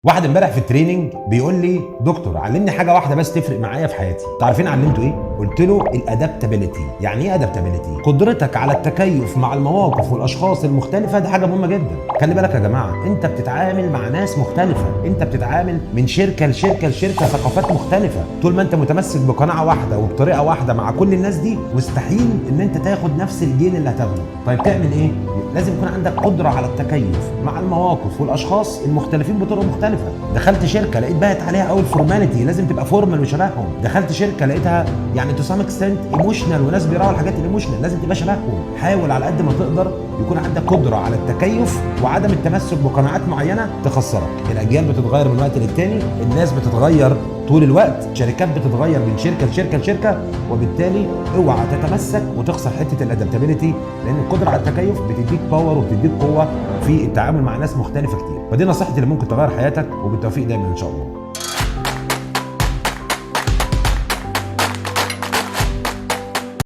واحد امبارح في التريننج بيقول لي دكتور علمني حاجه واحده بس تفرق معايا في حياتي. عارفين علمته ايه؟ قلت له الادابتابيلتي. يعني ايه ادابتابيلتي؟ قدرتك على التكيف مع المواقف والاشخاص المختلفه. ده حاجه مهمه جدا. خلي بالك يا جماعه، انت بتتعامل مع ناس مختلفه، انت بتتعامل من شركه لشركه لشركه، ثقافات مختلفه. طول ما انت متمسك بقناعه واحده وبطريقه واحده مع كل الناس دي، مستحيل ان انت تاخد نفس الجين اللي هتاخده. طيب تعمل ايه؟ لازم يكون عندك قدره على التكيف مع المواقف والاشخاص المختلفين بطرق مختلفه. دخلت شركه لقيت باهت عليها اول فورماليتي، لازم تبقى فورمال وشبههم. دخلت شركه لقيتها يعني تو سام اكستنت ايموشنال وناس بيراعوا الحاجات الايموشنال، لازم تبقى شبههم. حاول على قد ما تقدر يكون عندك قدره على التكيف وعدم التمسك بقناعات معينه تخسرك. الاجيال بتتغير من وقت للتاني، الناس بتتغير طول الوقت، شركات بتتغير من شركه لشركه لشركه، وبالتالي اوعى تتمسك وتخسر حته الادابتابيلتي، لان القدره على التكيف بتديك باور وبتديك قوه في التعامل مع ناس مختلفه كتير. فدي نصيحتي اللي ممكن تغير حياتك، وبالتوفيق دايما ان شاء الله.